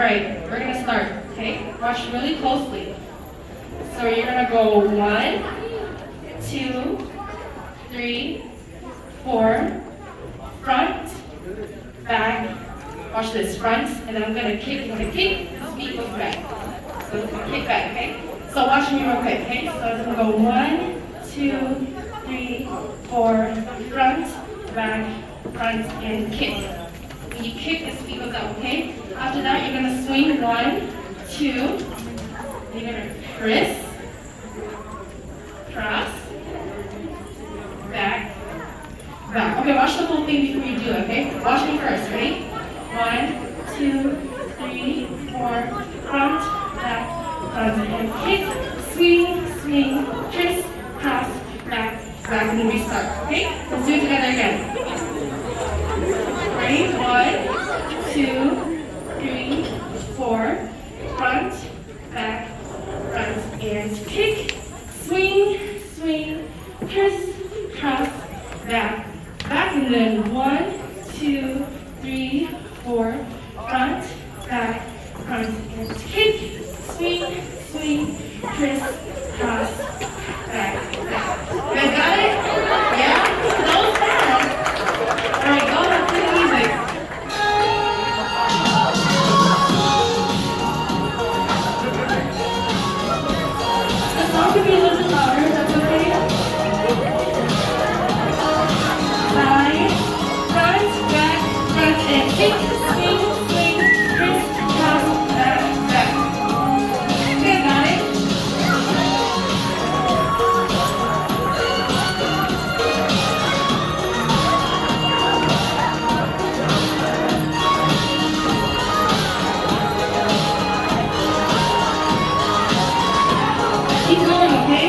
right, we're gonna start, okay? Watch really closely. So you're gonna go 1, 2, 3, 4, front, back. Watch this, front, and then I'm gonna kick. When I kick, this feet goes back. So it's gonna kick back, okay? So watch me real quick, okay? So I'm gonna go 1, 2, 3, 4, front, back, front, and kick. When you kick, this feet goes out, okay? After that, you're gonna swing 1, 2, you're gonna twist, cross, back, back. Okay, watch the whole thing before you do it, okay? Watch me first, ready? 1, 2, 3, 4, front, back, front, and kick, swing, swing, twist, cross, back, back, and then restart, okay? Let's do it together again. Ready? 1, 2, 3, 4, front, back, front, and kick, swing, swing, twist, cross, back, back, and then 1, 2, 3, 4, front, back, front, and kick, swing, swing, twist, cross, back, back. You guys got it? Yeah? That was fast. All right, go ahead, play the music. The song could be a little bit louder, that's okay? Side, front, back, front, and kick, swing, swing, twist, cross, back, back. You guys got it? Keep going, okay?